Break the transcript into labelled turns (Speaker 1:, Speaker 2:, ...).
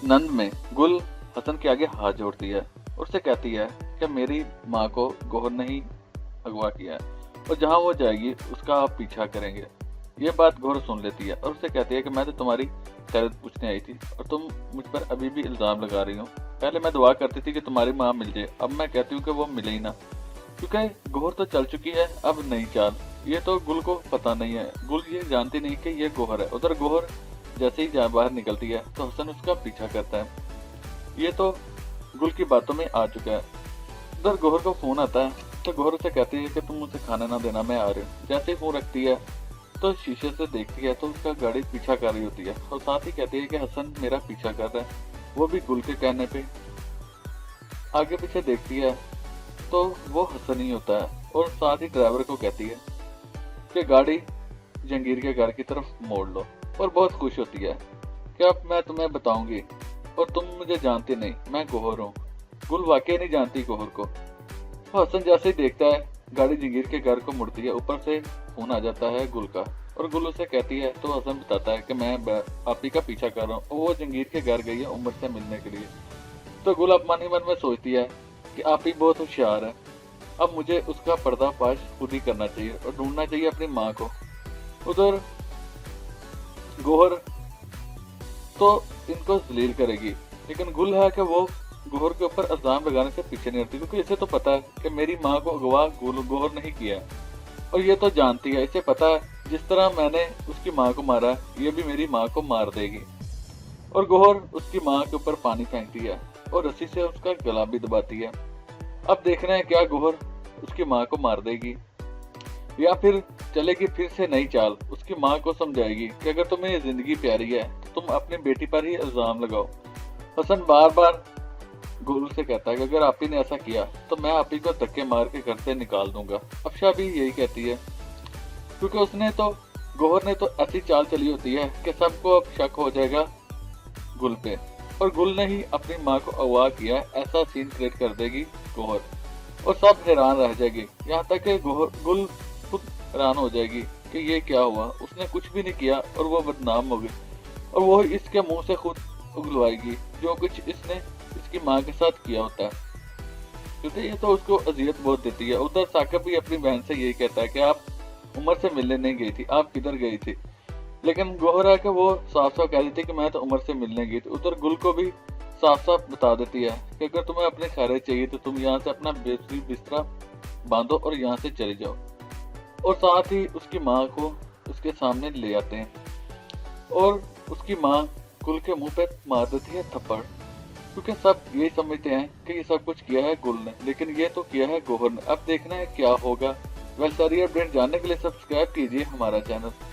Speaker 1: नंद में गुल हसन के आगे हाथ जोड़ती है और उससे कहती है कि मेरी माँ को गौहर ने ही अगवा किया है और जहाँ वो जाएगी उसका आप पीछा करेंगे। ये बात गौहर सुन लेती है और उससे कहती है कि मैं तो तुम्हारी खैरियत पूछने आई थी और तुम मुझ पर अभी भी इल्जाम लगा रही हो। पहले मैं दुआ करती थी कि तुम्हारी माँ मिल जाए, अब मैं कहती हूँ कि वो मिले ही ना, क्योंकि गौहर तो चल चुकी है, अब नई चाल। ये तो गुल को पता नहीं है, गुल ये जानती नहीं कि ये गौहर है। उधर गौहर जैसे ही बाहर निकलती है तो हसन उसका पीछा करता है। ये तो गुल की बातों में आ चुका है। उधर गौहर को फोन आता है तो गौहर उसे कहती है कि तुम मुझे खाना ना देना, मैं आ रही हूँ। जैसे ही फोन रखती है तो शीशे से देखती है तो उसका गाड़ी पीछा कर रही होती है और साथ ही कहती है कि हसन मेरा पीछा कर रहा है, वो भी गुल के कहने पे। आगे पीछे देखती है तो वो हसन ही होता है और साथ ही ड्राइवर को कहती है कि गाड़ी जंगीर के घर की तरफ मोड़ लो और बहुत खुश होती है कि अब मैं तुम्हें बताऊंगी और तुम मुझे जानती नहीं, मैं गौहर हूँ। गुल वाकई नहीं जानती गौहर को। वो हसन जैसे ही देखता है गाड़ी जंगीर के घर को मुड़ती है, ऊपर से फोन आ जाता है गुल का और गुल उसे कहती है तो हसन बताता है कि मैं आप ही का पीछा कर रहा हूँ और वो जंगीर के घर गई है उमर से मिलने के लिए। तो गुल अपने मन में सोचती है कि आप ही बहुत होशियार है, अब मुझे उसका पर्दाफाश खुद ही करना चाहिए और ढूंढना चाहिए अपनी माँ को। उधर गौहर तो इनको जलील करेगी, लेकिन गुल है कि वो गौहर के ऊपर इल्जाम लगाने से पीछे नहीं हटती, क्योंकि इसे तो पता है कि मेरी माँ को अगवा गौहर नहीं किया और ये तो जानती है, इसे पता है जिस तरह मैंने उसकी माँ को मारा ये भी मेरी माँ को मार देगी। और गौहर उसकी माँ के ऊपर पानी फेंकती है और रस्सी से उसका गला भी दबाती है। अब देखना है क्या गौहर उसकी माँ को मार देगी या फिर चलेगी फिर से नई चाल, उसकी माँ को समझाएगी कि अगर तुम्हें ये जिंदगी प्यारी है तो तुम अपनी बेटी पर ही इल्जाम लगाओ। हसन बार बार गुल से कहता है कि अगर आप ही ने ऐसा किया तो मैं आप ही को धक्के मार के घर से निकाल दूंगा। अफशा भी यही कहती है, क्योंकि उसने तो गौहर ने तो ऐसी चाल चली होती है कि सबको अब शक हो जाएगा गुल पे और गुल ने ही अपनी माँ को अगवा किया, ऐसा सीन क्रिएट कर देगी गौहर और सब हैरान रह जाएगी। यहाँ तक कि गुल खुद हैरान हो जाएगी कि ये क्या हुआ, उसने कुछ भी नहीं किया और वो बदनाम हो गई और वो इसके मुंह से खुद उगलवाएगी जो कुछ इसने इसकी माँ के साथ किया होता है, क्योंकि ये तो उसको अजियत बहुत देती है। उधर साकिब भी अपनी बहन से यही कहता है कि आप उमर से मिलने नहीं गई थी, आप किधर गई थी, लेकिन गौहर है कि वो साफ साफ कह देती कि मैं तो उमर से मिलने गई थी। उधर गुल को भी साफ साफ बता देती है कि अगर तुम्हें अपने खैरियत चाहिए तो तुम यहाँ से अपना बिस्तरा बांधो और यहाँ से चले जाओ। और साथ ही उसकी माँ को उसके सामने ले आते हैं और उसकी माँ गुल के मुंह पे मार देती है थप्पड़, क्योंकि सब यही समझते हैं कि ये सब कुछ किया है गुल ने, लेकिन ये तो किया है गौहर ने। अब देखना है क्या होगा। वैसे सारी अपडेट जानने के लिए सब्सक्राइब कीजिए हमारा चैनल।